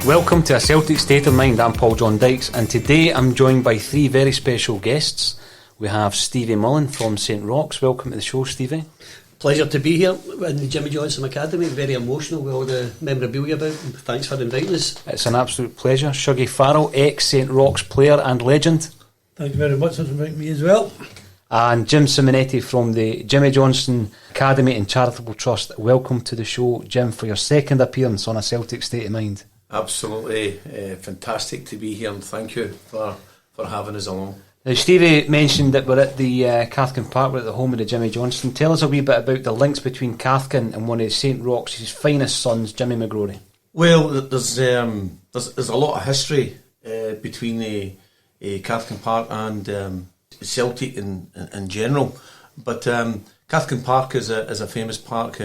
Welcome to A Celtic State of Mind. I'm John Dykes, and today I'm joined by three very special guests. We have Stevie Mullan from St Roch. Welcome to the show, Stevie. Pleasure to be here in the Johnstone Academy. Very emotional with all the memorabilia about. Thanks for inviting us. It's an absolute pleasure. Shuggie Farrell, ex-St Roch player and legend. Thank you very much for inviting me as well. And Jim Simonette from the Johnstone Academy and Charitable Trust. Welcome to the show, Jim, for your second appearance on A Celtic State of Mind. Absolutely fantastic to be here, and thank you for having us along. Now, Stevie mentioned that we're at the Cathkin Park, we're at the home of the Jimmy Johnstone. Tell us a wee bit about the links between Cathkin and one of St Roch's finest sons, Jimmy McGrory. Well, there's a lot of history between Cathkin Park and Celtic in general, but Cathkin Park is a famous park,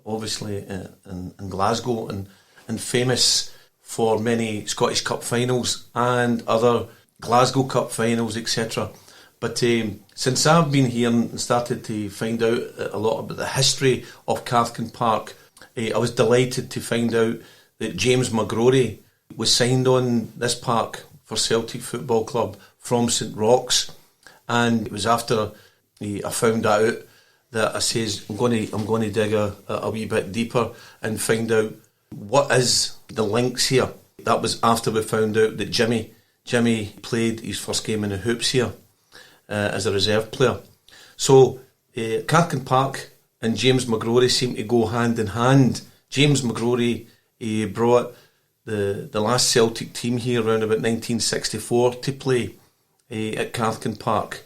obviously in Glasgow, and famous for many Scottish Cup finals and other Glasgow Cup finals, etc. But since I've been here and started to find out a lot about the history of Cathkin Park, I was delighted to find out that James McGrory was signed on this park for Celtic Football Club from St Roch's, and it was after I found that out that I says I'm going to dig a wee bit deeper and find out what is the links here. That was after we found out that Jimmy played his first game in the hoops here as a reserve player. So Cathkin Park and James McGrory seem to go hand in hand. James McGrory brought the last Celtic team here around about 1964 to play at Cathkin Park.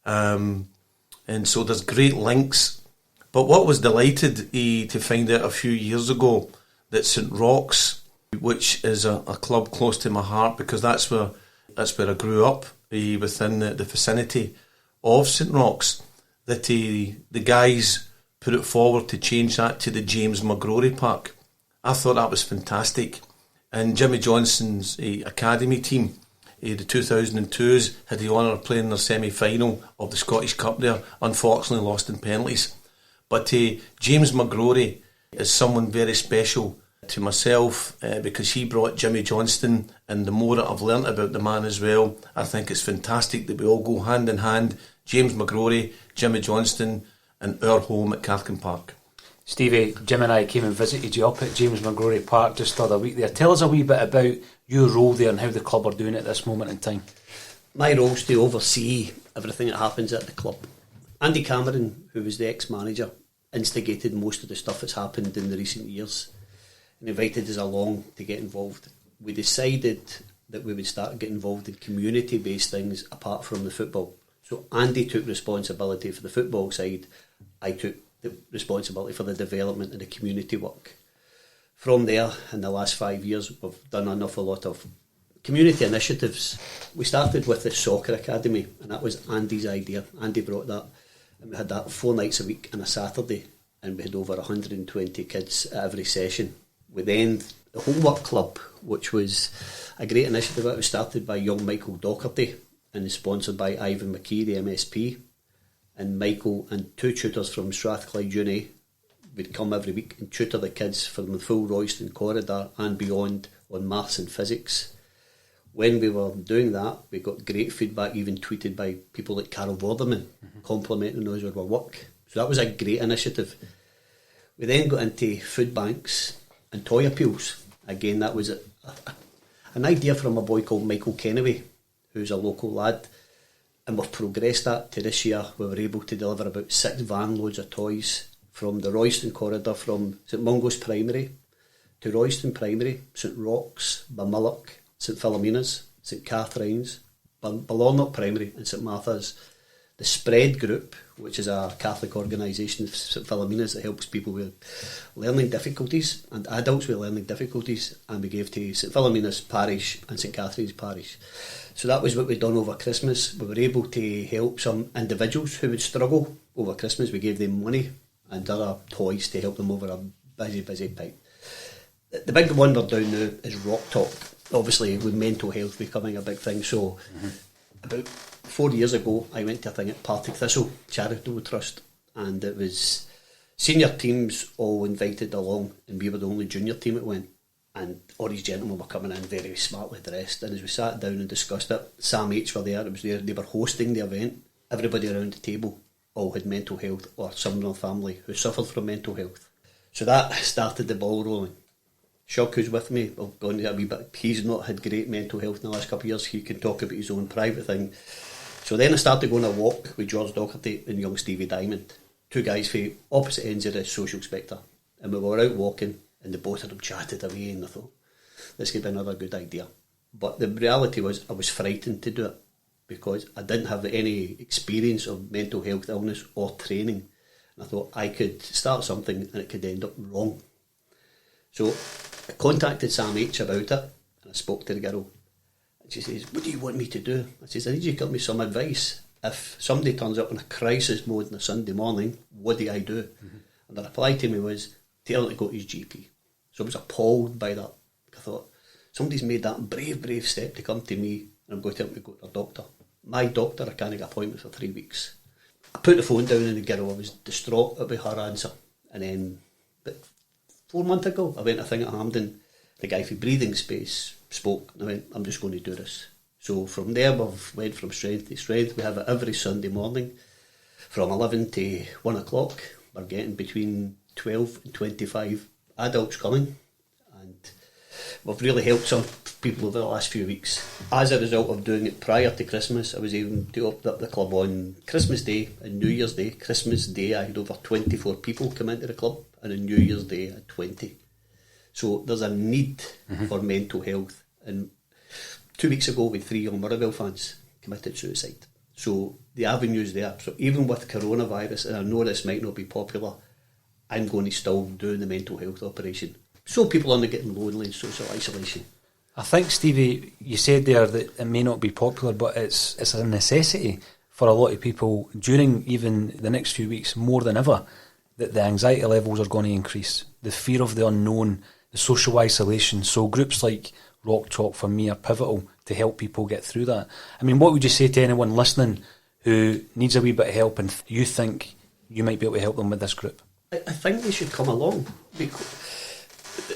And so there's great links. But what was delighted to find out a few years ago that St Roch's, which is a club close to my heart because that's where I grew up, within the vicinity of St Roch's, that the guys put it forward to change that to the James McGrory Park. I thought that was fantastic. And Jimmy Johnstone's academy team, the 2002s, had the honour of playing their semi-final of the Scottish Cup there, unfortunately lost in penalties. But James McGrory is someone very special to myself because he brought Jimmy Johnstone, and the more that I've learnt about the man as well, I think it's fantastic that we all go hand in hand, James McGrory, Jimmy Johnstone, and our home at Cathkin Park. Stevie, Jim and I came and visited you up at James McGrory Park just the other week there. Tell us a wee bit about your role there and how the club are doing at this moment in time. My role is to oversee everything that happens at the club. Andy Cameron, who was the ex-manager, instigated most of the stuff that's happened in the recent years and invited us along to get involved. We decided that we would start to get involved in community-based things apart from the football. So Andy took responsibility for the football side. I took the responsibility for the development of the community work. From there, in the last 5 years, we've done an awful lot of community initiatives. We started with the soccer academy, and that was Andy's idea. Andy brought that, and we had that 4 nights a week and a Saturday, and we had over 120 kids at every session. We then, the homework club, which was a great initiative that was started by young Michael Docherty and is sponsored by Ivan McKee, the MSP, and Michael and 2 tutors from Strathclyde Uni would come every week and tutor the kids from the full Royston corridor and beyond on maths and physics. When we were doing that, we got great feedback, even tweeted by people like Carol Vorderman, complimenting us on our work. So that was a great initiative. We then got into food banks and toy appeals. Again, that was an idea from a boy called Michael Kennedy, who's a local lad. And we've progressed that to this year. We were able to deliver about 6 van loads of toys from the Royston corridor, from St Mungo's Primary to Royston Primary, St Roch's, Bamulloch, St Philomena's, St Catherine's, Balornock Primary and St Martha's. the Spread Group, which is a Catholic organisation of St Philomena's that helps people with learning difficulties and adults with learning difficulties, and we gave to St Philomena's Parish and St Catherine's Parish. So that was what we'd done over Christmas. We were able to help some individuals who would struggle over Christmas. We gave them money and other toys to help them over a busy, busy pipe. The big one we're doing now is Roch Talk. Obviously, with mental health becoming a big thing. So about 4 years ago, I went to a thing at Partick Thistle Charitable Trust, and it was senior teams all invited along, and we were the only junior team that went. And all these gentlemen were coming in very smartly dressed, and as we sat down and discussed it, Sam H were there, it was there, they were hosting the event. Everybody around the table all had mental health or someone in their family who suffered from mental health. So that started the ball rolling. Shug, who's with me, I've gone into a wee bit, he's not had great mental health in the last couple of years. He can talk about his own private thing. So then I started going a walk with George Docherty and young Stevie Diamond, two guys from opposite ends of the social spectre, and we were out walking, and the both of them chatted away, and I thought, this could be another good idea. But the reality was, I was frightened to do it, because I didn't have any experience of mental health illness or training, and I thought I could start something and it could end up wrong. So I contacted Sam H about it, and I spoke to the girl, and she says, what do you want me to do? I says, I need you to give me some advice. If somebody turns up in a crisis mode on a Sunday morning, what do I do? And the reply to me was, tell him to go to his GP. So I was appalled by that. I thought, somebody's made that brave step to come to me, and I'm going to tell him to go to a doctor. My doctor, I can't get an appointment for 3 weeks. I put the phone down, and the girl, I was distraught about her answer. And then, but 4 months ago, I went to a thing at Hampden. The guy for Breathing Space spoke, and I went, I'm just going to do this. So from there, we've went from strength to strength. We have it every Sunday morning from 11 to 1 o'clock. We're getting between 12 and 25 adults coming, and we've really helped some people over the last few weeks. As a result of doing it prior to Christmas, I was able to open up the club on Christmas Day and New Year's Day. Christmas Day, I had over 24 people come into the club, and on New Year's Day, I had 20. So there's a need for mental health. And 2 weeks ago, we had 3 young Motherwell fans committed suicide. So the avenue's there. So even with coronavirus, and I know this might not be popular, I'm going to still do the mental health operation. So people aren't getting lonely and social isolation. I think, Stevie, you said there that it may not be popular, but it's a necessity for a lot of people during even the next few weeks, more than ever, that the anxiety levels are going to increase, the fear of the unknown, the social isolation. So groups like Roch Talk for me are pivotal to help people get through that. I mean, what would you say to anyone listening who needs a wee bit of help and you think you might be able to help them with this group? I think they should come along. Because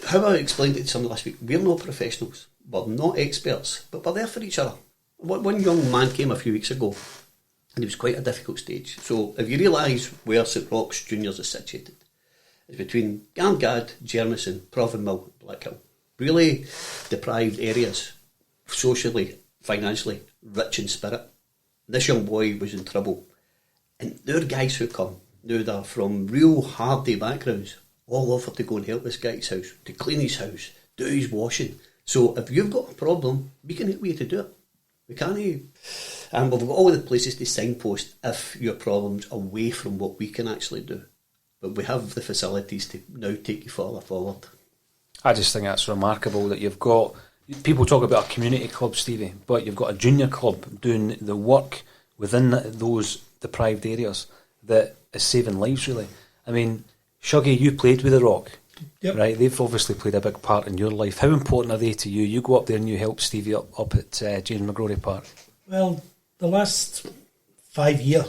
how I explained it to somebody last week, we're not professionals, we're not experts, but we're there for each other. One young man came a few weeks ago, and it was quite a difficult stage. So if you realise where St Roch's Juniors is situated, it's between Garngad, Jermison, Provenmill, Blackhill. Really deprived areas, socially, financially, rich in spirit. This young boy was in trouble. And there are guys who come, now they're from real hardy backgrounds, all offer to go and help this guy's house, to clean his house, do his washing. So if you've got a problem, we can help you to do it. We can't. And we've got all the places to signpost if your problem's away from what we can actually do. But we have the facilities to now take you further forward. I just think that's remarkable that you've got, people talk about a community club, Stevie, but you've got a junior club doing the work within those deprived areas that is saving lives, really. I mean, Shuggie, you played with the Roch, Yep. right? They've obviously played a big part in your life. How important are they to you? You go up there and you help Stevie up at James McGrory Park. Well, the last 5 years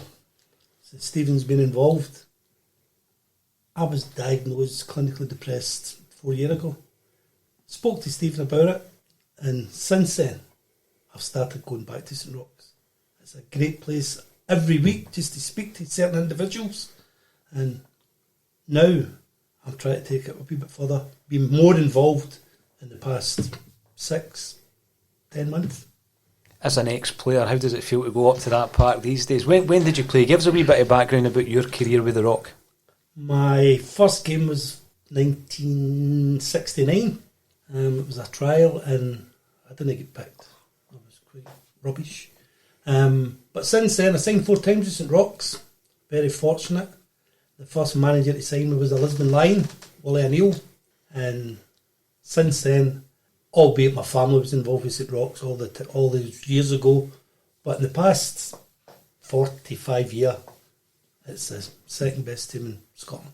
since Stephen's been involved, I was diagnosed clinically depressed 4 years ago. Spoke to Stephen about it, and since then, I've started going back to St Roch's. It's a great place every week just to speak to certain individuals, and now I'm trying to take it a wee bit further, been more involved in the past 6-10 months. As an ex-player, how does it feel to go up to that park these days? When did you play? Give us a wee bit of background about your career with the Roch. My first game was 1969. It was a trial and I didn't get picked. I was quite rubbish. But since then, I signed 4 times with St Roch's. Very fortunate. The first manager to sign me was a Lisbon Lion, Willie O'Neill. And since then, albeit my family was involved with St Roch's all those years ago, but in the past 45 years, it's the second best team in Scotland.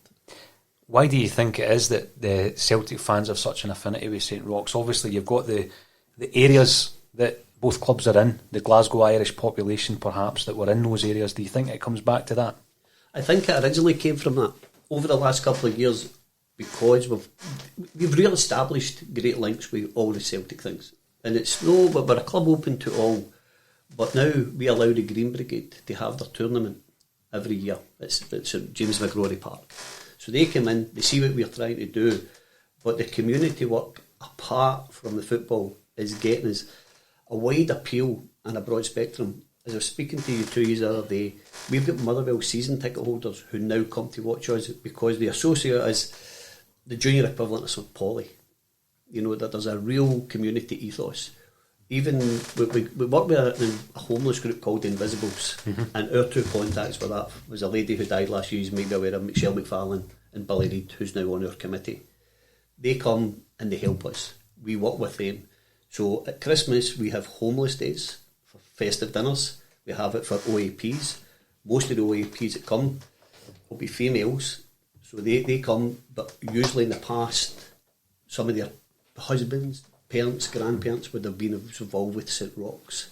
Why do you think it is that the Celtic fans have such an affinity with St Roch's? Obviously, you've got the areas that both clubs are in, the Glasgow Irish population perhaps that were in those areas. Do you think it comes back to that? I think it originally came from that. Over the last couple of years, because we've really established great links with all the Celtic things. And it's but we're a club open to all. But now we allow the Green Brigade to have their tournament every year. It's at James McGrory Park. So they come in, they see what we're trying to do, but the community work, apart from the football, is getting us a wide appeal and a broad spectrum. As I was speaking to you 2 years the other day, we've got Motherwell season ticket holders who now come to watch us because they associate us the junior equivalent of St Pauli. You know, that there's a real community ethos. Even we work with a homeless group called the Invisibles, and our 2 contacts with that was a lady who died last year, you may be aware of, Michelle McFarlane, and Billy Reid, who's now on our committee. They come and they help us. We work with them. So at Christmas we have homeless days for festive dinners. We have it for OAPs. Most of the OAPs that come will be females. So they come, but usually in the past, some of their husbands, parents, grandparents would have been involved with St Roch's.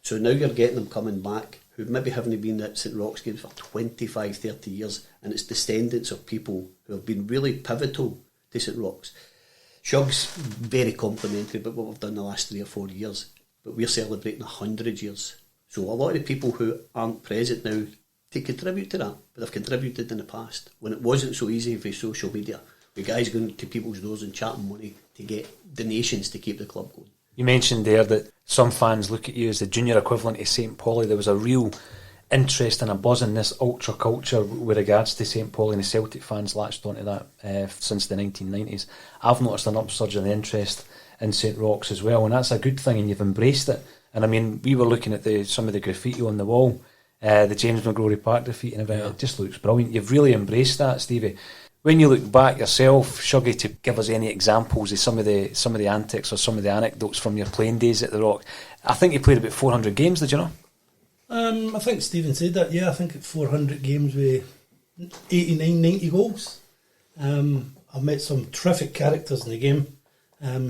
So now you're getting them coming back who maybe haven't been at St Roch's games for 25, 30 years, and it's descendants of people who have been really pivotal to St Roch's. Shug's very complimentary about what we've done the last 3 or 4 years, but we're celebrating 100 years. So a lot of the people who aren't present now to contribute to that, but they've contributed in the past when it wasn't so easy with social media, with guys going to people's doors and chatting money to get donations to keep the club going. You mentioned there that some fans look at you as the junior equivalent to St Pauli. There was a real interest and a buzz in this ultra culture with regards to St Pauli, and the Celtic fans latched onto that since the 1990s. I've noticed an upsurge in interest in St Roch's as well, and that's a good thing, and you've embraced it. And I mean, we were looking at some of the graffiti on the wall, the James McGrory Park graffiti, and it just looks brilliant. You've really embraced that, Stevie. When you look back yourself, Shuggie, to give us any examples of some of the antics or some of the anecdotes from your playing days at the Roch, I think you played about 400 games, did you know? I think Stephen said that, yeah. I think at 400 games with 89, 90 goals. I've met some terrific characters in the game.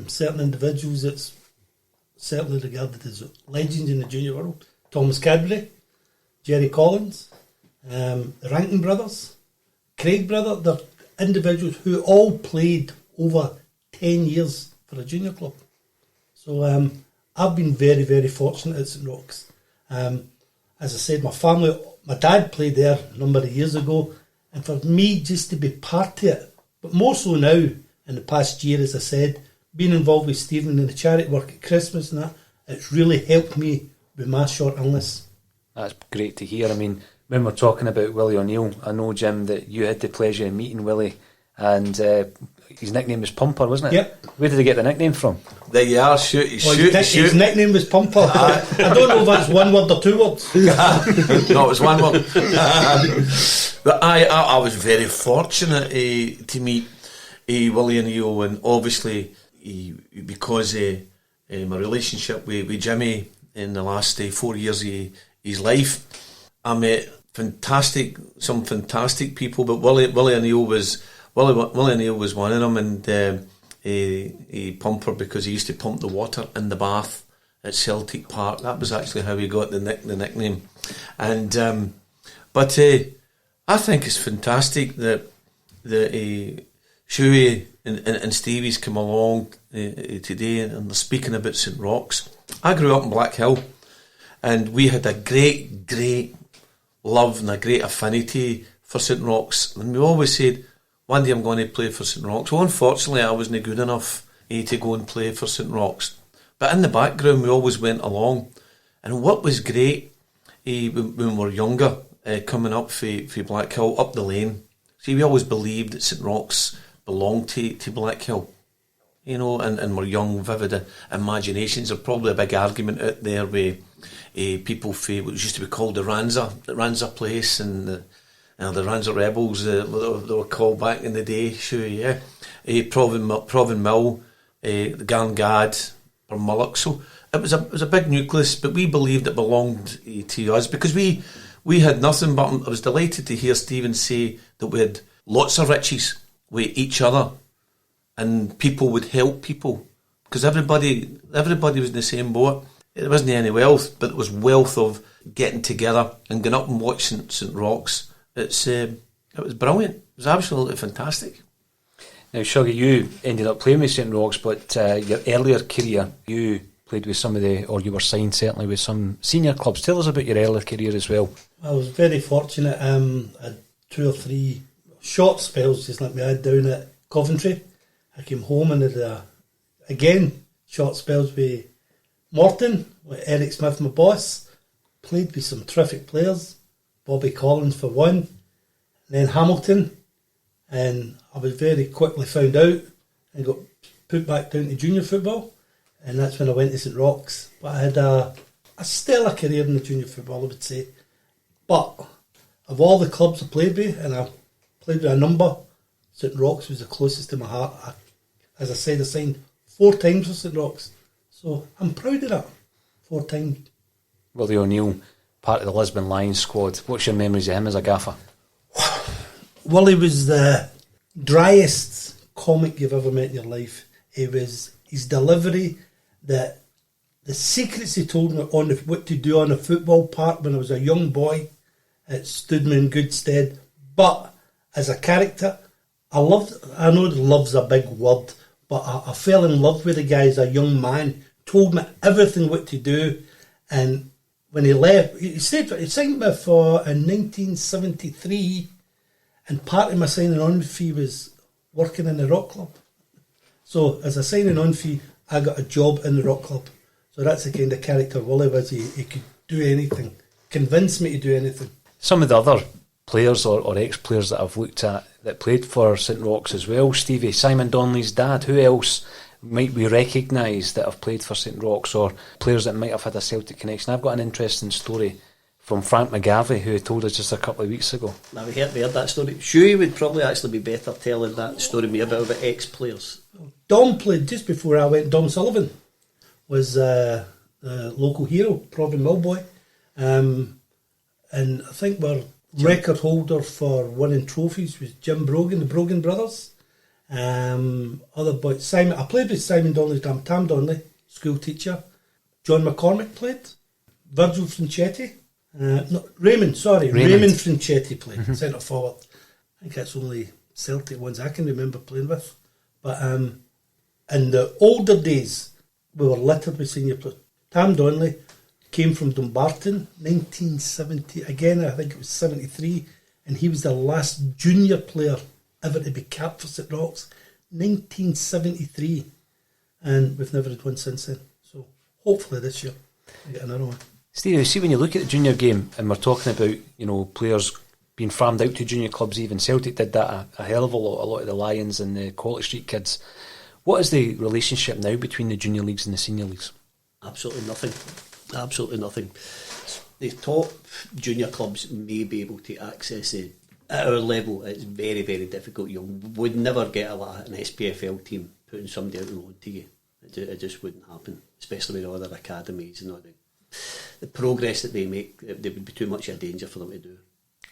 Certain individuals that's certainly regarded as legends in the junior world. Thomas Cadbury, Jerry Collins, the Rankin brothers, Craig brother. They're individuals who all played over 10 years for a junior club. So I've been very, very fortunate at St Roch's. As I said, my dad played there a number of years ago, and for me just to be part of it, but more so now in the past year, as I said, being involved with Stephen in the charity work at Christmas and that, it's really helped me with my short illness. That's great to hear. I mean, when we're talking about Willie O'Neill, I know, Jim, that you had the pleasure of meeting Willie, and his nickname was Pumper, wasn't it? Yep. Where did he get the nickname from? There you are, shoot. His nickname was Pumper. I don't know if that's one word or 2 words. No, it was one word. But I was very fortunate to meet Willie O'Neill, and obviously because my relationship with Jimmy in the last 4 years of his life, I met some fantastic people, but Willie O'Neill was one of them, and he Pumper because he used to pump the water in the bath at Celtic Park. That was actually how he got the nickname. And but I think it's fantastic that Shuey and Stevie's come along today and they're speaking about St Roch's. I grew up in Blackhill, and we had a great love and a great affinity for St Roch's, and we always said, one day I'm going to play for St Roch's. Well, unfortunately, I wasn't good enough to go and play for St Roch's. But in the background, we always went along. And what was great when we were younger, coming up for Blackhill, up the lane, see, we always believed that St Roch's belonged to Blackhill. you know, and we're young, vivid imaginations. There's probably a big argument out there with people for what used to be called the Ranza place, and the Ranza Rebels, they were called back in the day, sure, yeah. Proven Mill, the Garngad, or Mullock. So it was a big nucleus, but we believed it belonged to us because we had nothing. But I was delighted to hear Stephen say that we had lots of riches with each other, and people would help people because everybody was in the same boat. There wasn't any wealth, but it was wealth of getting together and going up and watching St Roch's. It was brilliant. It was absolutely fantastic. Now, Shuggie, you ended up playing with St Roch's, but your earlier career, you played with you were signed certainly with some senior clubs. Tell us about your earlier career as well. I was very fortunate. I had 2 or 3 short spells, just like me, I had down at Coventry. I came home and had, again, short spells with Morton, with Eric Smith, my boss. Played with some terrific players, Bobby Collins for one, then Hamilton, and I was very quickly found out and got put back down to junior football, and that's when I went to St Roch's. But I had a stellar career in the junior football, I would say. But of all the clubs I played with, and I played with a number, St Roch's was the closest to my heart. As I said, I signed 4 times for St Roch's, so I'm proud of that. 4 times. Willie O'Neill, part of the Lisbon Lions squad. What's your memories of him as a gaffer? Willie was the driest comic you've ever met in your life. It was his delivery, the secrets he told me on what to do on a football park when I was a young boy. It stood me in good stead. But as a character, I know love's a big word, but I fell in love with the guy as a young man. Told me everything what to do, and when he left, he signed me in 1973, and part of my signing on fee was working in the Roch Club. So as a signing on fee, I got a job in the Roch Club. So that's the kind of character Willie was. He could do anything, convince me to do anything. Some of the other players or ex-players that I've looked at that played for St Roch's as well, Stevie, Simon Donnelly's dad, who else might we recognise that have played for St Roch's, or players that might have had a Celtic connection? I've got an interesting story from Frank McGarvey, who told us just a couple of weeks ago. Now we heard that story. Shuey would probably actually be better telling that story me about ex-players. Dom played just before I went. Dom Sullivan was the local hero, Proven Mill boy, and I think our record holder for winning trophies was Jim Brogan, the Brogan brothers. Other boys, Simon. I played with Simon Donnelly's dad, Tam Donnelly, school teacher. John McCormick played. Virgil Franchetti. Raymond Franchetti played, centre forward. I think that's only Celtic ones I can remember playing with. But in the older days, we were littered with senior players. Tam Donnelly came from Dumbarton, 1970. Again, I think it was 73, and he was the last junior player ever to be capped for St Roch's, 1973, and we've never had one since then. So hopefully this year we get another one. Steve, see, when you look at the junior game, and we're talking about players being farmed out to junior clubs, even Celtic did that a hell of a lot of the Lions and the Quality Street kids. What is the relationship now between the junior leagues and the senior leagues? Absolutely nothing. The top junior clubs may be able to access it. At our level, it's very, very difficult. You would never get an SPFL team putting somebody out on loan to you. It just wouldn't happen, especially with all their academies and all the progress that they make. There would be too much of a danger for them to do.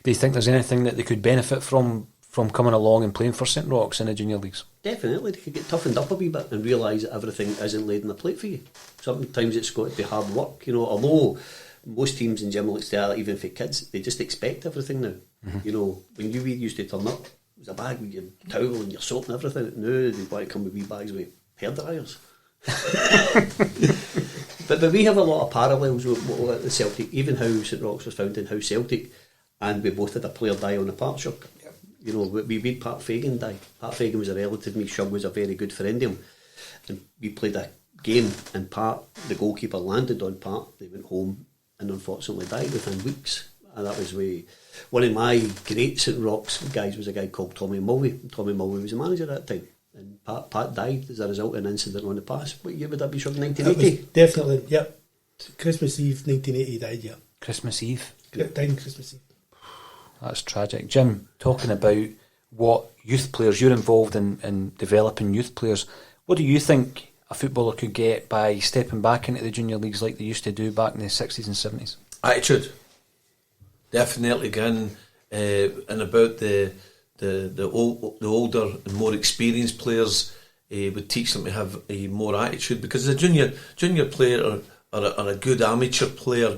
Do you think there's anything that they could benefit from coming along and playing for St Roch's in the junior leagues? Definitely, they could get toughened up a wee bit and realise that everything isn't laid on the plate for you. Sometimes it's got to be hard work, although most teams in Jim Simonette, even for kids, they just expect everything now. Mm-hmm. When we used to turn up, it was a bag with your towel and your soap and everything. Now they want to come with wee bags with hairdryers. but we have a lot of parallels with the Celtic, even how St Roch's was founded and how Celtic, and we both had a player die on the partnership. Yep. We made Pat Fagan die. Pat Fagan was a relative of me. Shug was a very good friend of him, and we played a game, and Pat, the goalkeeper, landed on Pat. They went home and unfortunately died within weeks. And that was one of my great St Roch's guys was a guy called Tommy Mulvey. Tommy Mulvey was the manager at that time, and Pat died as a result of an incident on the pass. What year would that be, Shuggie? 1980? Definitely, yep. Christmas Eve 1980 died, yeah. Christmas Eve? Died on Christmas Eve. That's tragic. Jim, talking about what youth players, you're involved in developing youth players. What do you think a footballer could get by stepping back into the junior leagues like they used to do back in the 60s and 70s? Attitude. Definitely again, and about the older and more experienced players, would teach them to have a more attitude, because as a junior player or a good amateur player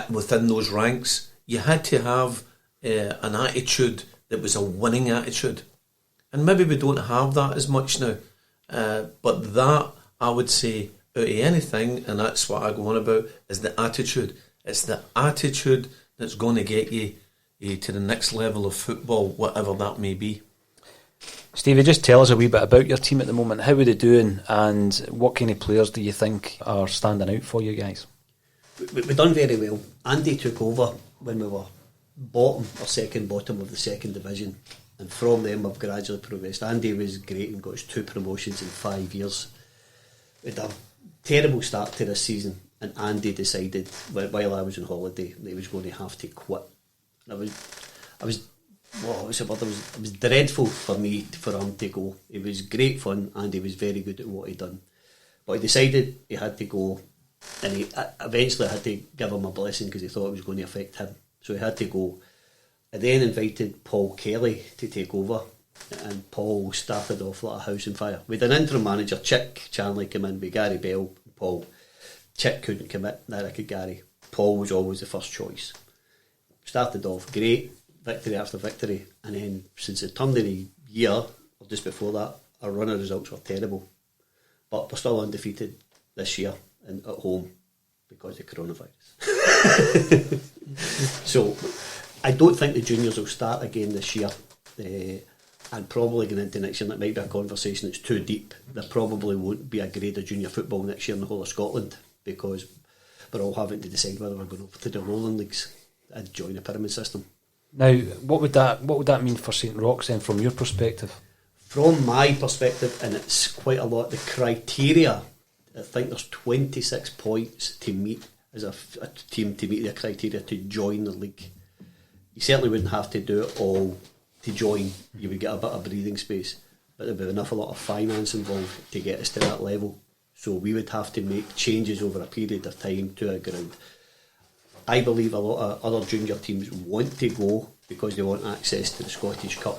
within those ranks, you had to have an attitude that was a winning attitude, and maybe we don't have that as much now, but that, I would say, out of anything, and that's what I go on about, is the attitude. It's the attitude that's going to get you to the next level of football, whatever that may be. Stevie, just tell us a wee bit about your team at the moment. How are they doing, and what kind of players do you think are standing out for you guys? We've done very well. Andy took over when we were bottom or second bottom of the second division, and from them we've gradually progressed. Andy was great and got us 2 promotions in 5 years. We had a terrible start to this season, and Andy decided while I was on holiday that he was going to have to quit. And it was dreadful for me for him to go. It was great fun, and he was very good at what he'd done, but he decided he had to go, and he eventually had to give him a blessing because he thought it was going to affect him, so he had to go. I then invited Paul Kelly to take over, and Paul started off like a house on fire. With an interim manager, Chick Chanley came in with Gary Bell and Paul. Chick couldn't commit, neither could Gary. Paul was always the first choice. Started off great, victory after victory, and then since it turned in a year, or just before that, our run of results were terrible. But we're still undefeated this year and at home because of coronavirus. So I don't think the juniors will start again this year, and probably going into next year, and it might be a conversation that's too deep. There probably won't be a grade of junior football next year in the whole of Scotland, because we're all having to decide whether we're going over to the Lowland Leagues and join the pyramid system. Now, what would that mean for St Roch then, from your perspective? From my perspective, and it's quite a lot, the criteria, I think there's 26 points to meet as a team to meet the criteria to join the league. You certainly wouldn't have to do it all to join. You would get a bit of breathing space, but there'd be an awful lot of finance involved to get us to that level. So we would have to make changes over a period of time to our ground. I believe a lot of other junior teams want to go because they want access to the Scottish Cup.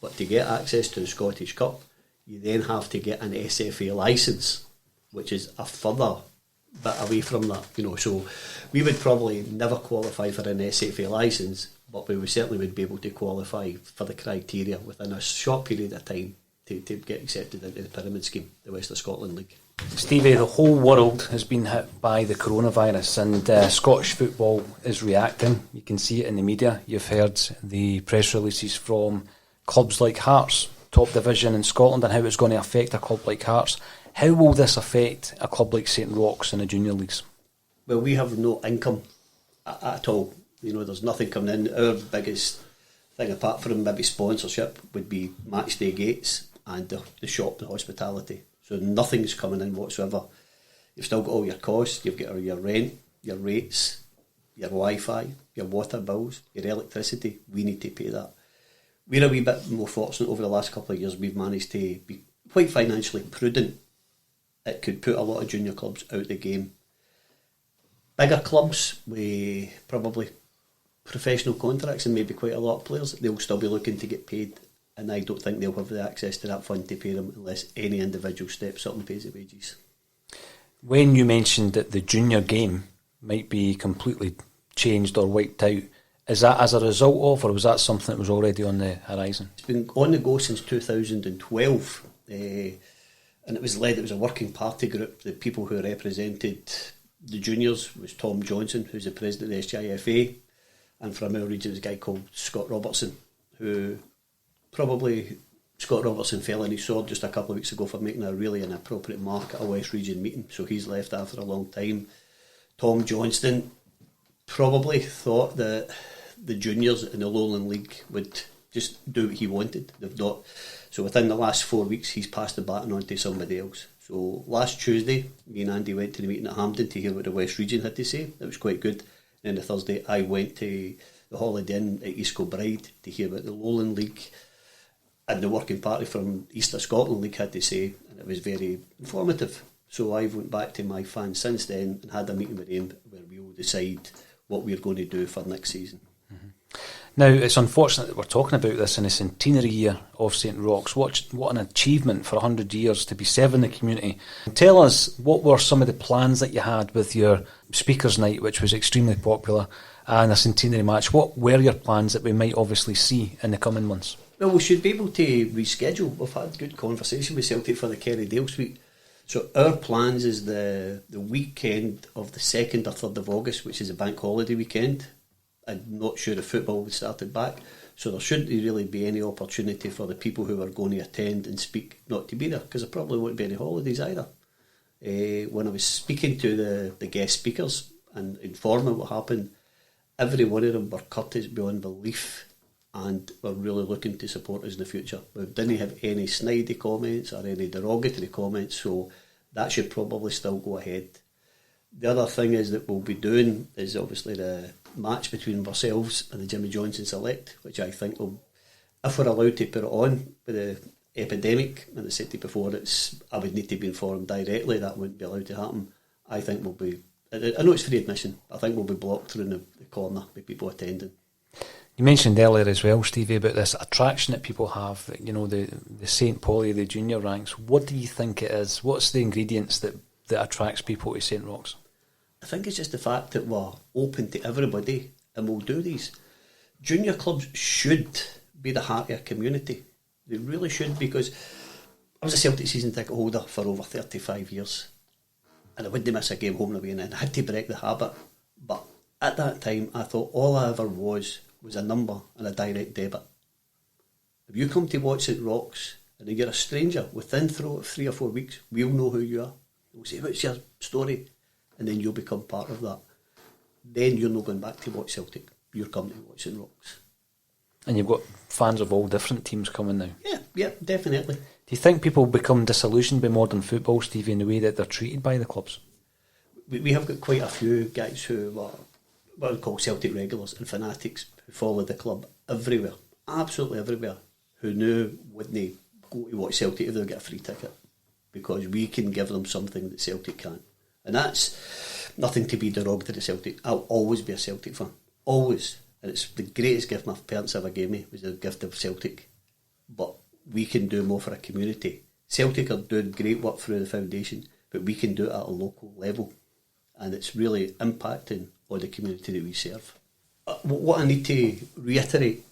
But to get access to the Scottish Cup, you then have to get an SFA licence, which is a further bit away from that. So we would probably never qualify for an SFA licence, but we certainly would be able to qualify for the criteria within a short period of time to get accepted into the pyramid scheme, the West of Scotland League. Stevie, the whole world has been hit by the coronavirus, and Scottish football is reacting. You can see it in the media. You've heard the press releases from clubs like Hearts, top division in Scotland, and how it's going to affect a club like Hearts. How will this affect a club like St Roch in the junior leagues? Well, we have no income at all. There's nothing coming in. Our biggest thing, apart from maybe sponsorship, would be match day gates and the shop, the hospitality. So nothing's coming in whatsoever. You've still got all your costs. You've got your rent, your rates, your Wi-Fi, your water bills, your electricity. We need to pay that. We're a wee bit more fortunate over the last couple of years. We've managed to be quite financially prudent. It could put a lot of junior clubs out the game. Bigger clubs with probably professional contracts and maybe quite a lot of players, they'll still be looking to get paid, and I don't think they'll have the access to that fund to pay them unless any individual steps up and pays the wages. When you mentioned that the junior game might be completely changed or wiped out, is that as a result of, or was that something that was already on the horizon? It's been on the go since 2012, and it was a working party group. The people who represented the juniors was Tom Johnson, who's the president of the SGIFA, and from our region was a guy called Scott Robertson, who probably Scott Robertson fell on his sword just a couple of weeks ago for making a really inappropriate mark at a West Region meeting, so he's left after a long time. Tom Johnston probably thought that the juniors in the Lowland League would just do what he wanted. They've not. So within the last 4 weeks, he's passed the baton on to somebody else. So last Tuesday, me and Andy went to the meeting at Hampden to hear what the West Region had to say. It was quite good. And then the Thursday, I went to the Holiday Inn at East Kilbride to hear what the Lowland League and the Working Party from East of Scotland League had to say, and it was very informative. So I went back to my fans since then and had a meeting with them where we will decide what we're going to do for next season. Mm-hmm. Now, it's unfortunate that we're talking about this in the centenary year of St Roch's. What an achievement for 100 years to be serving the community. Tell us, what were some of the plans that you had with your speakers' night, which was extremely popular, and a centenary match? What were your plans that we might obviously see in the coming months? Well, we should be able to reschedule. We've had good conversation with Celtic for the Kerrydale Suite. So our plans is the weekend of the 2nd or 3rd of August, which is a bank holiday weekend. I'm not sure if football was started back, so there shouldn't really be any opportunity for the people who are going to attend and speak not to be there, because there probably won't be any holidays either. When I was speaking to the guest speakers and informing what happened, every one of them were courteous beyond belief and were really looking to support us in the future. We didn't have any snidey comments or any derogatory comments, so that should probably still go ahead. The other thing is that we'll be doing is obviously the match between ourselves and the Jimmy Johnson Select, which I think will, if we're allowed to put it on with the epidemic, and I said to you before, I would need to be informed directly, that wouldn't be allowed to happen. I think we'll be, I know it's free admission, I think we'll be blocked through in the corner with people attending. You mentioned earlier as well, Stevie, about this attraction that people have, the St Pauli, the junior ranks. What do you think it is? What's the ingredients that attracts people to St Roch's? I think it's just the fact that we're open to everybody and we'll do these. Junior clubs should be the heart of a community. They really should, because I was a Celtic season ticket holder for over 35 years and I wouldn't miss a game home and away, and I had to break the habit. But at that time, I thought all I ever was a number and a direct debit. If you come to watch St Roch's and you're a stranger, within 3 or 4 weeks, we'll know who you are. We'll say, what's your story? And then you'll become part of that. Then you're not going back to watch Celtic. You're coming to watch St Roch's. And you've got fans of all different teams coming now. Yeah, definitely. Do you think people become disillusioned by modern football, Stevie, in the way that they're treated by the clubs? We have got quite a few guys who were what we call Celtic regulars and fanatics who followed the club everywhere, absolutely everywhere, who knew wouldn't go to watch Celtic if they get a free ticket, because we can give them something that Celtic can't. And that's nothing to be derogatory to Celtic. I'll always be a Celtic fan. Always. And it's the greatest gift my parents ever gave me, was the gift of Celtic. But we can do more for a community. Celtic are doing great work through the foundation, but we can do it at a local level. And it's really impacting on the community that we serve. What I need to reiterate,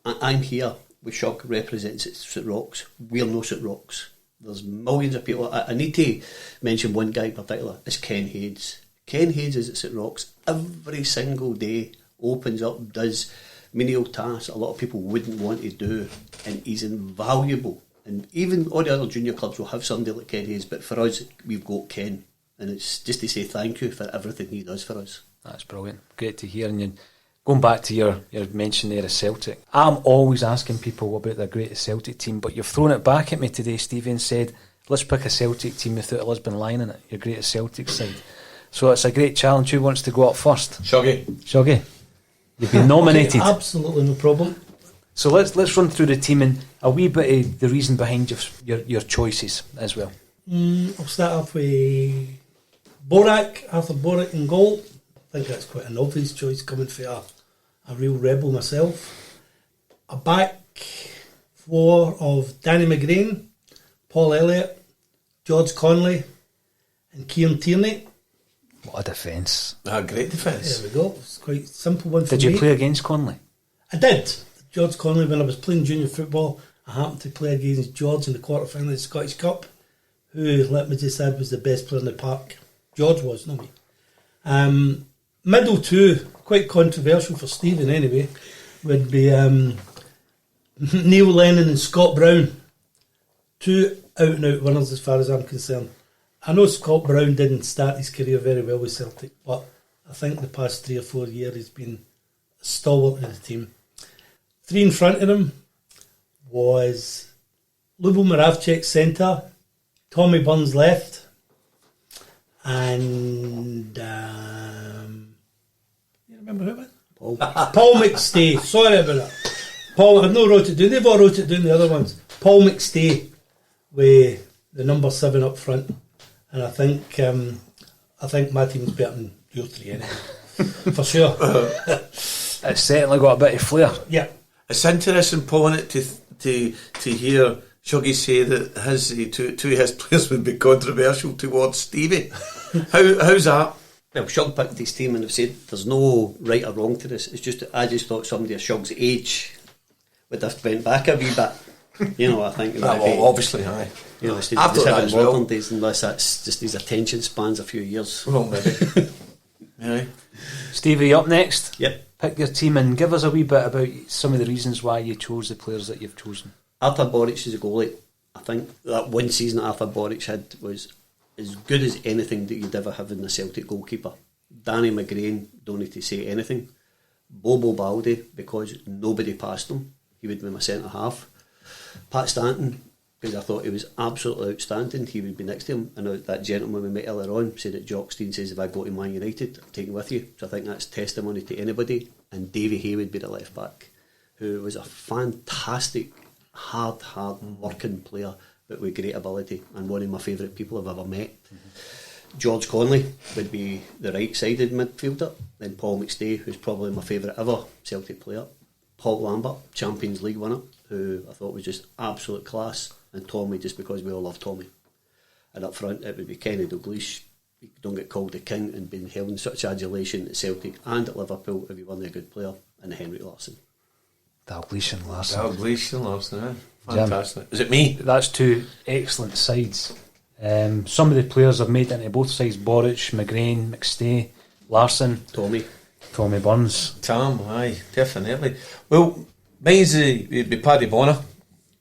I'm here with Shug represents St Roch's. We're no St Roch's. There's millions of people. I need to mention one guy in particular. It's Ken Hayes. Ken Hayes is at St Roch's every single day, opens up, does menial tasks a lot of people wouldn't want to do, and he's invaluable. And even all the other junior clubs will have somebody like Ken Hayes, but for us, we've got Ken. And it's just to say thank you for everything he does for us. That's brilliant. Great to hear. And going back to your mention there of Celtic, I'm always asking people about their greatest Celtic team, but you've thrown it back at me today, Stevie, and said, let's pick a Celtic team without a Lisbon Lion in it, your greatest Celtic side. So it's a great challenge. Who wants to go up first? Shuggie. You've been nominated. Okay, absolutely no problem. So let's run through the team and a wee bit of the reason behind your choices as well. I'll start off with Arthur Borak in goal. I think that's quite an obvious choice, coming for a real rebel myself. A back four of Danny McGrain, Paul Elliott, George Conley and Kieran Tierney. What a defence. Great defence. There we go. It's quite a simple one for me. Did you play against Conley? I did. George Conley, when I was playing junior football, I happened to play against George in the quarter-final of the Scottish Cup, who, let me just add, was the best player in the park. George was, not me. Middle two, quite controversial for Stephen anyway, would be Neil Lennon and Scott Brown. Two out-and-out winners as far as I'm concerned. I know Scott Brown didn't start his career very well with Celtic, but I think the past 3 or 4 years he's been a stalwart in the team. Three in front of him was Lubo Moravcik centre, Tommy Burns left, and you remember who it was? Paul McStay. Sorry about that. Paul, I've not wrote it down. They've all wrote it down, the other ones. Paul McStay with the number 7 up front, and I think my team's better than your three anyway, for sure. It's certainly got a bit of flair. Yeah, it's interesting, Paul, isn't it, to hear Shuggie say that two of his players would be controversial towards Stevie. How's that? Well, Shug picked his team and have said there's no right or wrong to this. It's just that I just thought somebody of Shug's age would have went back a wee bit. You know, I think. Well, obviously, aye. You know, instead After of that having as modern well. days, unless that's just his attention spans a few years. Well, maybe. Yeah. Stevie, up next. Yep. Pick your team and give us a wee bit about some of the reasons why you chose the players that you've chosen. Arthur Boric is a goalie. I think that one season that Arthur Boric had was as good as anything that you'd ever have in a Celtic goalkeeper. Danny McGrain, don't need to say anything. Bobo Baldi, because nobody passed him, he would be my centre half. Pat Stanton, because I thought he was absolutely outstanding, he would be next to him. And that gentleman we met earlier on said that Jockstein says, if I go to Man United, I'm taking with you. So I think that's testimony to anybody. And Davy Hay would be the left back, who was a fantastic, hard working player, but with great ability, and one of my favourite people I've ever met. George Conley would be the right-sided midfielder. Then Paul McStay, who's probably my favourite ever Celtic player. Paul Lambert, Champions League winner, who I thought was just absolute class. And Tommy, just because we all love Tommy. And up front, it would be Kenny Dalglish. You don't get called the king and been held in such adulation at Celtic and at Liverpool if he wasn't a good player. And Henrik Larsson. Dalglish and Larsson. Dalglish and Larsson, eh? Fantastic. Is it me? That's two excellent sides. Some of the players have made it into both sides: Boric, McGrain, McStay, Larsson, Tommy Burns. Tam, aye, definitely. Well, mine's be Paddy Bonner.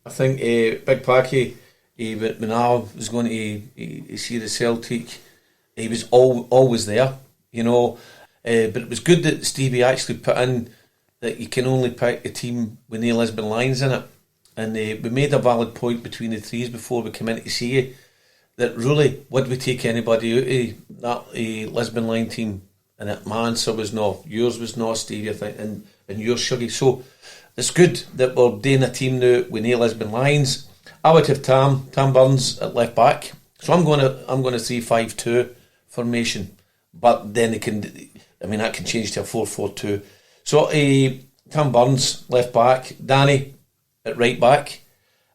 I think Big Packy, when I was going to see the Celtic, he was always there, you know. But it was good that Stevie actually put in that you can only pick a team with no Lisbon Lions in it. And we made a valid point between the threes before we came in to see you, that really, would we take anybody out of that Lisbon Lion team? And my answer was no. Yours was no, Stevie, I think, and yours, Shuggie. So it's good that we're doing a team now with no Lisbon Lions. I would have Tam Burns at left back. So I'm going to 3-5-2 formation. But then that can change to a 4-4-2. So Tam Burns left back, Danny at right back,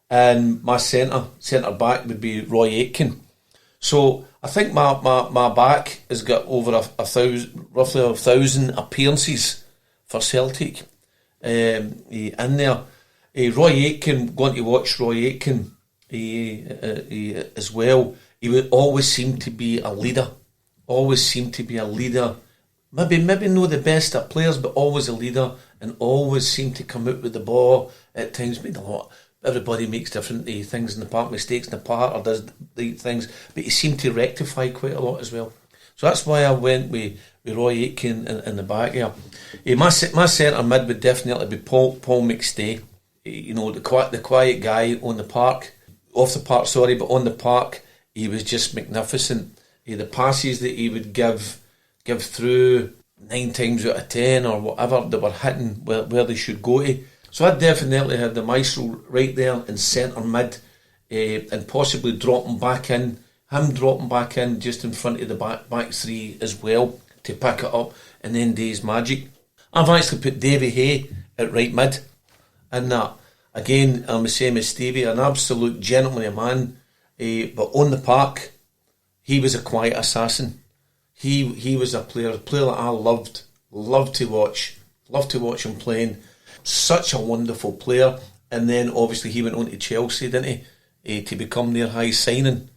and my centre back would be Roy Aitken. So I think my back has got over roughly 1,000 appearances for Celtic in there. Roy Aitken, going to watch Roy Aitken as well. He would always seem to be a leader. Maybe not the best at players, but always a leader, and always seemed to come out with the ball at times. Made a lot. Everybody makes different things in the park, mistakes in the park, or does the things, but he seemed to rectify quite a lot as well. So that's why I went with Roy Aitken in the back here. My centre mid would definitely be Paul McStay. You know, the quiet guy on the park, off the park, but on the park, he was just magnificent. The passes that he would give through 9 times out of 10 or whatever, they were hitting where they should go to. So I definitely had the maestro right there in centre mid, and possibly dropping back in just in front of the back three as well to pick it up and then do his magic. I've actually put Davy Hay at right mid, and that again I'm the same as Stevie, an absolute gentleman, a man, but on the park he was a quiet assassin. He was a player that I loved to watch him playing. Such a wonderful player. And then obviously he went on to Chelsea, didn't he? To become their highest signing.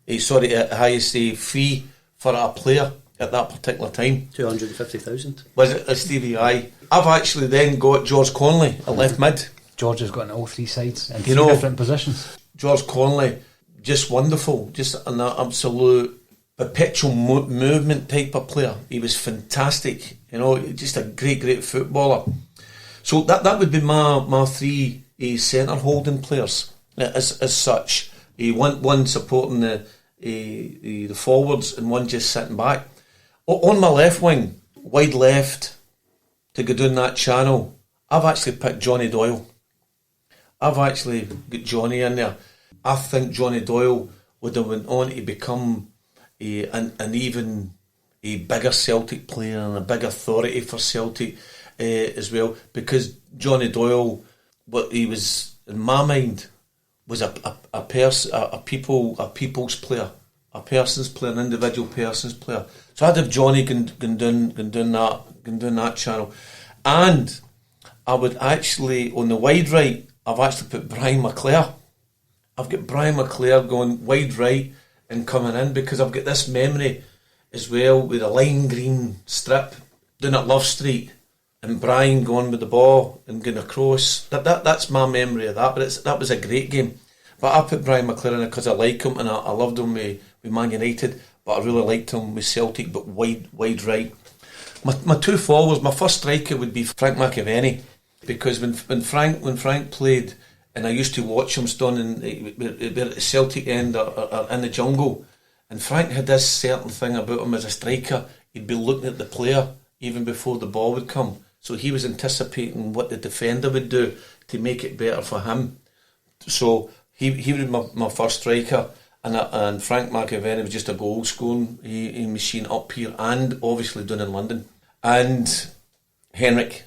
Highest fee for a player at that particular time. 250,000. Was it Stevie? Aye. I've actually then got George Conley at left mid. George has got on all three sides in three different positions. George Conley, just wonderful. Just an absolute perpetual movement type of player. He was fantastic. You know, just a great footballer. So that would be my three centre holding players as such. One supporting the forwards and one just sitting back. On my left wing, wide left, to go down that channel, I've actually picked Johnny Doyle. I've actually got Johnny in there. I think Johnny Doyle would have went on to become an even a bigger Celtic player and a big authority for Celtic as well, because Johnny Doyle, what he was in my mind, was a people's player, a person's player, an individual person's player. So I'd have Johnny going down that channel, and I would actually, on the wide right, I've actually put Brian McClare. I've got Brian McClare going wide right and coming in, because I've got this memory as well with a lime green strip down at Love Street and Brian going with the ball and going across. That's my memory of that, but that was a great game. But I put Brian McClare in because I like him, and I loved him with Man United, but I really liked him with Celtic, but wide right. My two forwards, my first striker would be Frank McAvenny, because when Frank played, and I used to watch him standing at the Celtic end or in the jungle, and Frank had this certain thing about him as a striker. He'd be looking at the player even before the ball would come, so he was anticipating what the defender would do to make it better for him. So he was my first striker, and Frank McAvenny was just a goal scoring machine up here and obviously down in London. And Henrik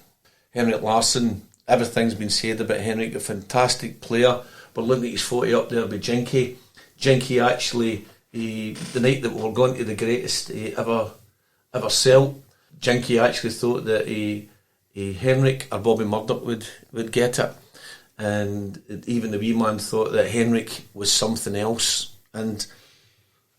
Larsson, everything's been said about Henrik, a fantastic player. We're looking at his photo up there with Jinky. Jinky actually, the night that we were going to the greatest ever Celt, Jinky actually thought that Henrik or Bobby Murdoch would get it. And even the wee man thought that Henrik was something else. And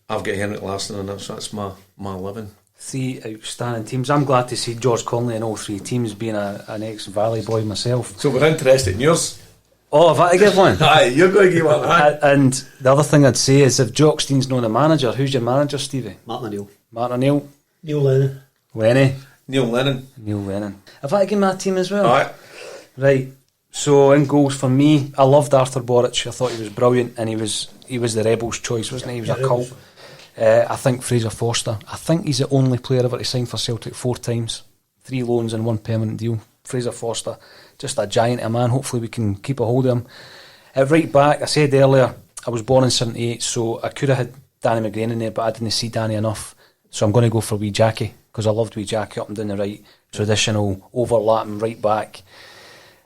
I've got Henrik Larsson in there, so that's my 11. Three outstanding teams. I'm glad to see George Conley in all three teams, being an ex-Valley boy myself. So we're interested in yours. Oh, have I to give one? Aye, you're going to give one. And the other thing I'd say is, if Jockstein's not the manager, who's your manager, Stevie? Martin O'Neill. Martin O'Neill. Neil Lennon. Neil Lennon. Have I to give my team as well? Aye. Right. So in goals for me, I loved Arthur Boric. I thought he was brilliant, and he was the Rebels' choice, wasn't he? He was a cult. I think Fraser Forster. I think he's the only player ever to sign for Celtic 4 times, 3 loans and 1 permanent deal. Fraser Forster, just a giant of a man. Hopefully we can keep a hold of him. At right back, I said earlier, I was born in 78, so I could have had Danny McGrain in there, but I didn't see Danny enough. So I'm going to go for wee Jackie, because I loved wee Jackie up and down the right, traditional overlapping right back.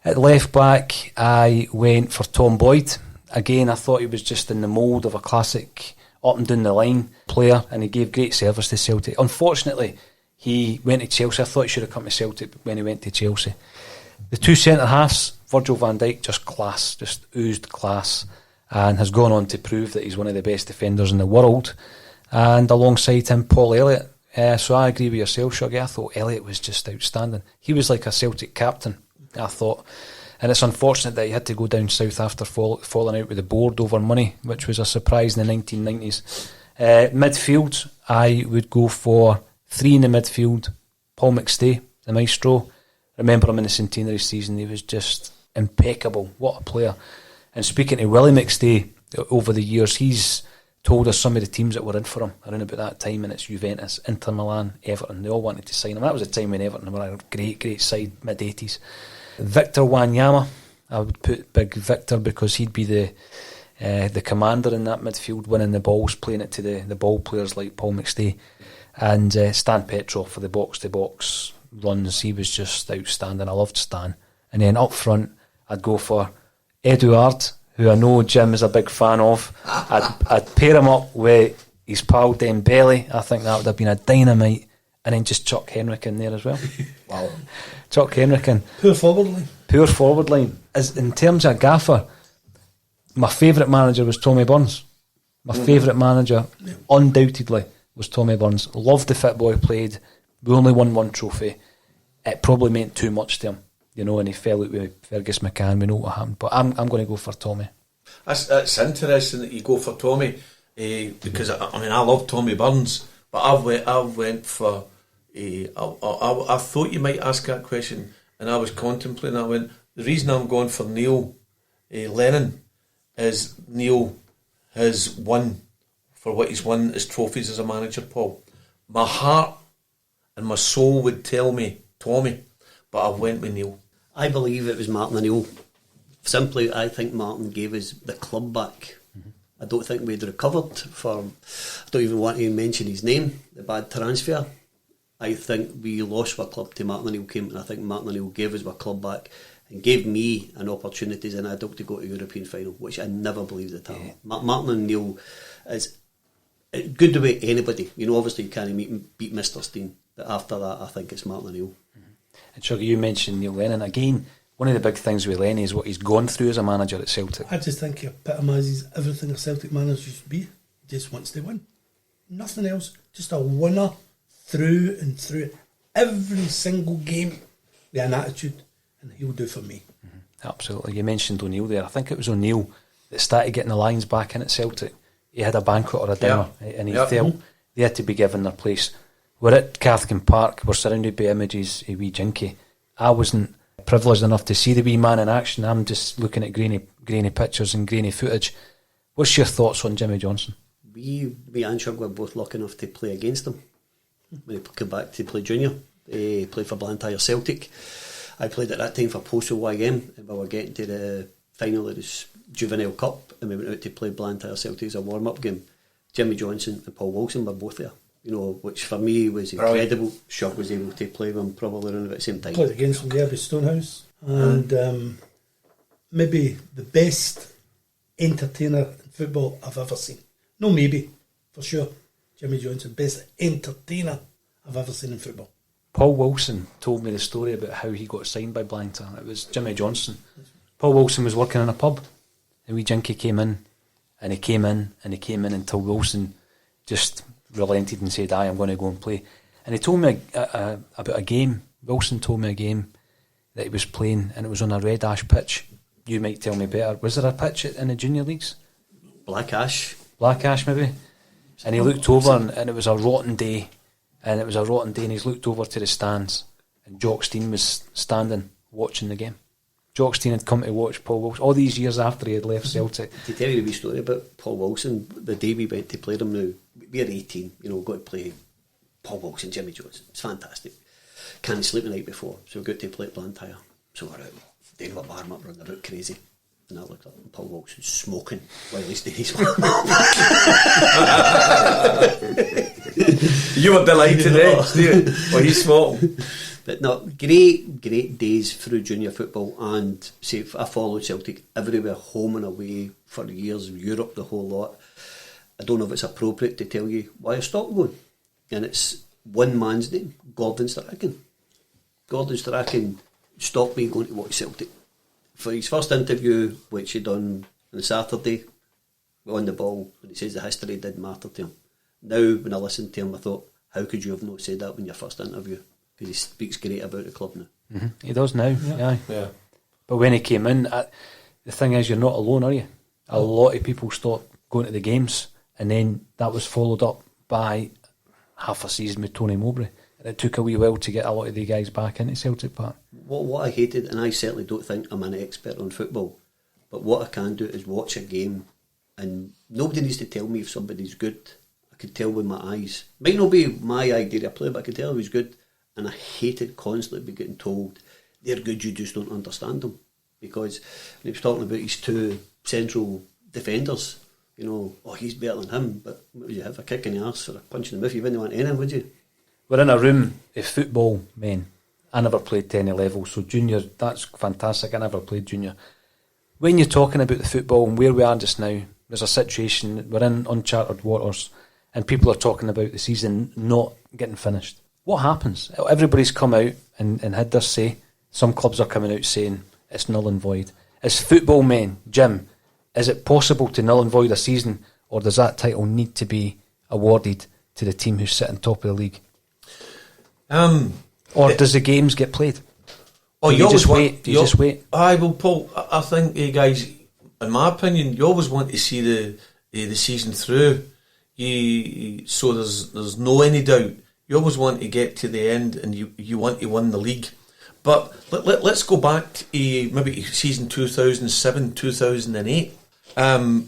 At left back, I went for Tom Boyd. Again, I thought he was just in the mould of a classic up and down the line player, and he gave great service to Celtic. Unfortunately, he went to Chelsea. I thought he should have come to Celtic when he went to Chelsea. The 2 centre-halves, Virgil van Dijk, just class, just oozed class, and has gone on to prove that he's one of the best defenders in the world. And alongside him, Paul Elliott. So I agree with yourself, Shuggie. I thought Elliott was just outstanding. He was like a Celtic captain, I thought. And it's unfortunate that he had to go down south after falling out with the board over money, which was a surprise in the 1990s. Midfield, I would go for 3 in the midfield. Paul McStay, the maestro. Remember him in the centenary season, he was just impeccable. What a player. And speaking to Willie McStay, over the years, he's told us some of the teams that were in for him around about that time, and it's Juventus, Inter Milan, Everton. They all wanted to sign him. That was a time when Everton were a great side, mid-80s. Victor Wanyama, I would put Big Victor, because he'd be the commander in that midfield, winning the balls, playing it to the ball players like Paul McStay. And Stan Petrov for the box-to-box runs. He was just outstanding. I loved Stan. And then up front, I'd go for Eduard, who I know Jim is a big fan of. I'd pair him up with his pal Dembele. I think that would have been a dynamite. And then just chuck Henrik in there as well. Wow. Chuck Henrik in. Poor forward line. As in terms of gaffer, my favourite manager was Tommy Burns. My favourite manager, undoubtedly, was Tommy Burns. Loved the football he played. We only won 1 trophy. It probably meant too much to him, and he fell out with Fergus McCann. We know what happened, but I'm going to go for Tommy. That's interesting that you go for Tommy, because I love Tommy Burns, but I went for. I thought you might ask that question, and I was contemplating. I went, the reason I'm going for Neil Lennon is Neil has won for what he's won as trophies as a manager, Paul. My heart and my soul would tell me Tommy, but I went with Neil. I believe it was Martin O'Neill. Simply, I think Martin gave us the club back. I don't think we'd recovered from, I don't even want to mention his name, the bad transfer. I think we lost our club to Martin O'Neill came, and I think Martin O'Neill gave us our club back and gave me an opportunity as an adult to go to a European final, which I never believed at all. Martin O'Neill is good to beat anybody. You know, obviously you can't beat Mr. Steen, but after that I think it's Martin O'Neill. And Shuggie, you mentioned Neil Lennon again. One of the big things with Lenny is what he's gone through as a manager at Celtic. I just think he epitomises everything a Celtic manager should be. He just wants to win. Nothing else. Just a winner through and through. Every single game with an attitude, and he'll do for me. Absolutely. You mentioned O'Neill there. I think it was O'Neill that started getting the Lions back in at Celtic. He had a banquet or a dinner, and he felt they had to be given their place. We're at Cathkin Park, we're surrounded by images of wee Jinky. I wasn't privileged enough to see the wee man in action. I'm just looking at grainy pictures and grainy footage. What's your thoughts on Jimmy Johnson? Me and Shug were both lucky enough to play against him when he came back to play junior. He played for Blantyre Celtic. I played at that time for Postal YM, and we were getting to the final of the Juvenile Cup, and we went out to play Blantyre Celtic as a warm-up game. Jimmy Johnson and Paul Wilson were both there, you know, which for me was incredible. Shug was able to play with him probably around about the same time. Played against him there with Stonehouse, and maybe the best entertainer in football I've ever seen. No, maybe, for sure. Jimmy Johnson, best entertainer I've ever seen in football. Paul Wilson told me the story about how he got signed by Blantyre. It was Jimmy Johnson. Paul Wilson was working in a pub, and wee Jinky came in, and he came in, and he came in until Wilson just relented and said, I'm going to go and play. And he told me about a game. Wilson told me a game that he was playing, and it was on a red ash pitch. You might tell me better. Was there a pitch in the junior leagues? Black ash. Black ash, maybe. And he looked over, and it was a rotten day. And he's looked over to the stands, and Jock Stein was standing watching the game. Jock Stein had come to watch Paul Wilson all these years after he had left Celtic. To tell you the wee story about Paul Wilson, the day we went to play him now, we were 18, you know, got to play Paul Wilson, Jimmy Johnson. It's fantastic. Can't sleep the night before, so we got to play at Blantyre. So we're out, doing a warm up, running about crazy. And I looked up, and Paul Wilson's smoking while he's doing his warm up. You were delighted, eh, Steve? Well, he's smoking. But no, great days through junior football, and say I followed Celtic everywhere, home and away for years, Europe, the whole lot. I don't know if it's appropriate to tell you why I stopped going, and it's one man's name, Gordon Strachan. Gordon Strachan stopped me going to watch Celtic. For his first interview, which he done on Saturday, on the ball, and he says the history did matter to him. Now, when I listened to him, I thought, how could you have not said that when your first interview? Because he speaks great about the club now. Mm-hmm. He does now, yeah. But when he came in, the thing is, you're not alone, are you? A lot of people stopped going to the games, and then that was followed up by half a season with Tony Mowbray. And it took a wee while to get a lot of the guys back into Celtic Park. What I hated, and I certainly don't think I'm an expert on football, but what I can do is watch a game, and nobody needs to tell me if somebody's good. I could tell with my eyes. Might not be my idea of play, but I could tell if he's good. And I hated constantly getting told they're good, you just don't understand them. Because when he was talking about his two central defenders, you know, oh, he's better than him, but what would you have, a kick in the arse or a punch in the mouth? You wouldn't want any, would you? We're in a room of football men. I never played to any level, so junior, that's fantastic. I never played junior. When you're talking about the football and where we are just now, there's a situation, we're in uncharted waters, and people are talking about the season not getting finished. What happens? Everybody's come out and had their say. Some clubs are coming out saying it's null and void. As football men, Jim, is it possible to null and void a season, or does that title need to be awarded to the team who's sitting top of the league? Or does the games get played? Oh, you just wait. You just wait. Aye, well, Paul, I think, guys, in my opinion, you always want to see the season through. So there's no any doubt. You always want to get to the end, and you want to win the league. But let's go back to maybe season 2007, 2008,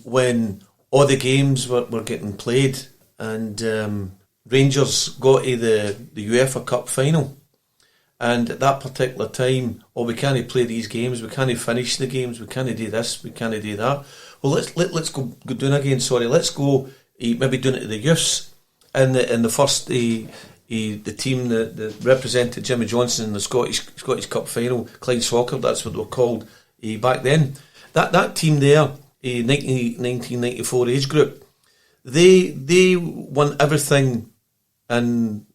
when all the games were getting played, and Rangers got to the UEFA Cup final. And at that particular time, we can't play these games, we can't finish the games, we can't do this, we can't do that. Well, let's go doing again. Sorry, let's go maybe doing it to the youths. And the first the team that represented Jimmy Johnson in the Scottish Cup final, Clyde Soccer, that's what they were called back then. That team there, 1994 age group, they won everything in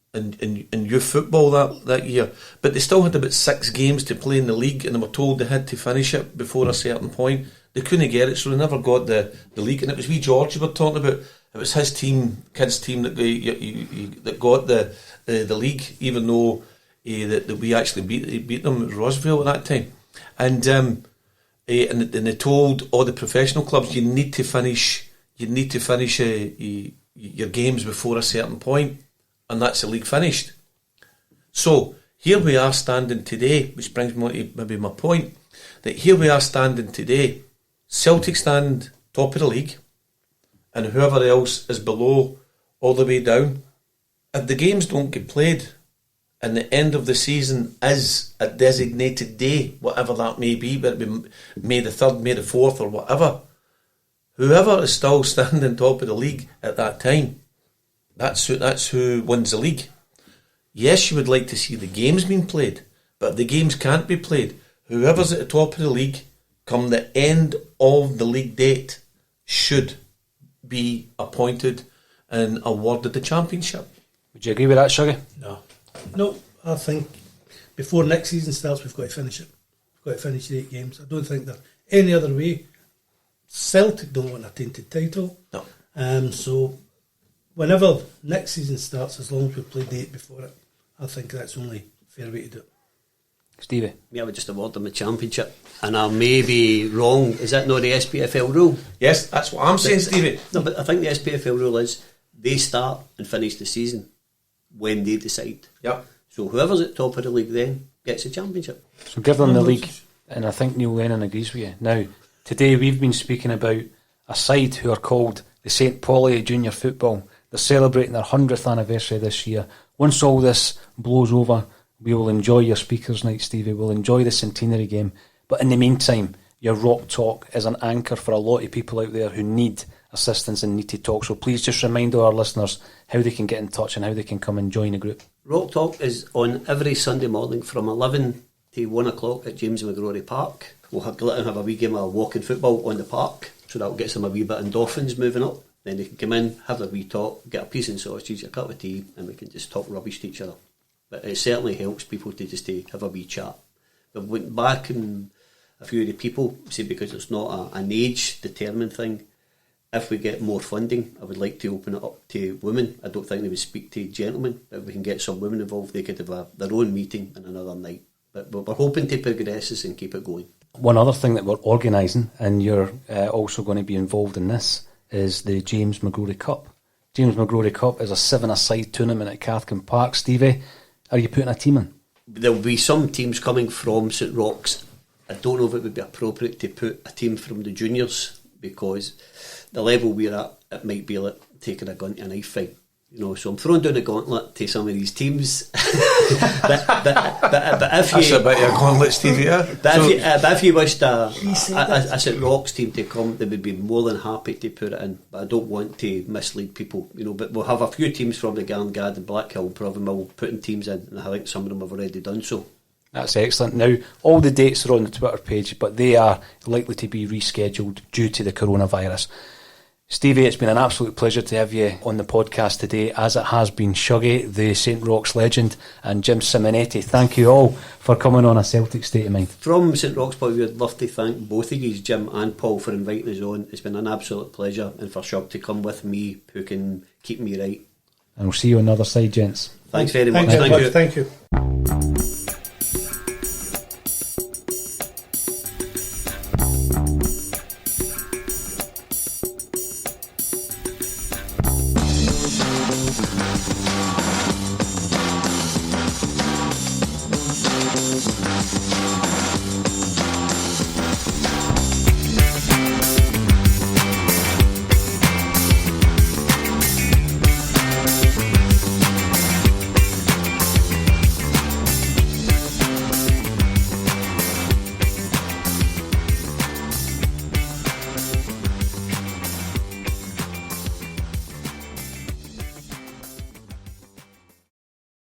youth football that year, but they still had about 6 games to play in the league, and they were told they had to finish it before a certain point. They couldn't get it, so they never got the league. And it was wee George you were talking about. It was his team, kids' team, that got the league, even though that we actually beat them at Roseville at that time. And they told all the professional clubs, you need to finish your games before a certain point, and that's the league finished. So here we are standing today, which brings me to maybe my point, that here we are standing today, Celtic stand top of the league, and whoever else is below all the way down. If the games don't get played and the end of the season is a designated day, whatever that may be, whether it be May the 3rd, May the 4th or whatever, whoever is still standing top of the league at that time, that's who wins the league. Yes, you would like to see the games being played, but if the games can't be played, whoever's at the top of the league come the end of the league date should be appointed and awarded the championship. Would you agree with that, Shuggie? No, I think before next season starts, we've got to finish it. We've got to finish the 8 games. I don't think that any other way. Celtic don't want a tainted title. No. So whenever next season starts, as long as we play the 8 before it, I think that's the only fair way to do it. Stevie? Yeah, I would just award them the championship. And I may be wrong. Is that not the SPFL rule? Yes, that's what I'm saying, Stevie. No, but I think the SPFL rule is they start and finish the season when they decide. Yep. So whoever's at top of the league then gets the championship. So give them the league, and I think Neil Lennon agrees with you. Now, today we've been speaking about a side who are called the St Pauli Junior Football. They're celebrating their 100th anniversary this year. Once all this blows over, we will enjoy your speakers night, Stevie. We'll enjoy the centenary game. But in the meantime, your Roch Talk is an anchor for a lot of people out there who need assistance and need to talk. So please just remind all our listeners how they can get in touch and how they can come and join the group. Roch Talk is on every Sunday morning from 11 to 1 o'clock at James McGrory Park. We'll have a wee game of walking football on the park, so that'll get some a wee bit of endorphins moving up. Then they can come in, have a wee talk, get a piece of sausage, a cup of tea, and we can just talk rubbish to each other. But it certainly helps people to just have a wee chat. We've went back and a few of the people say, because it's not an age determined thing, if we get more funding, I would like to open it up to women. I don't think they would speak to gentlemen, but if we can get some women involved, they could have their own meeting on another night. But we're hoping to progress this and keep it going. One other thing that we're organising, and you're also going to be involved in this, is the James McGrory Cup. James McGrory Cup is a 7-a-side tournament at Cathkin Park. Stevie, are you putting a team in? There will be some teams coming from St Roch's. I don't know if it would be appropriate to put a team from the juniors, because the level we're at, it might be like taking a gun to a knife fight. So I'm throwing down a gauntlet to some of these teams. but if that's a bit of a gauntlet, Stevie. But if you wished a St Roch's team to come, they would be more than happy to put it in. But I don't want to mislead people, But we'll have a few teams from the Garngad and Blackhill, Provenmille, putting teams in, and I think some of them have already done so. That's excellent. Now, all the dates are on the Twitter page, but they are likely to be rescheduled due to the coronavirus. Stevie, it's been an absolute pleasure to have you on the podcast today, as it has been Shuggie, the St Roch's legend, and Jim Simonette. Thank you all for coming on A Celtic State of Mind. From St Roch's point of view, I'd love to thank both of you, Jim and Paul, for inviting us on. It's been an absolute pleasure, and for Shug to come with me, who can keep me right. And we'll see you on the other side, gents. Thanks very much. Thank you. Thank you.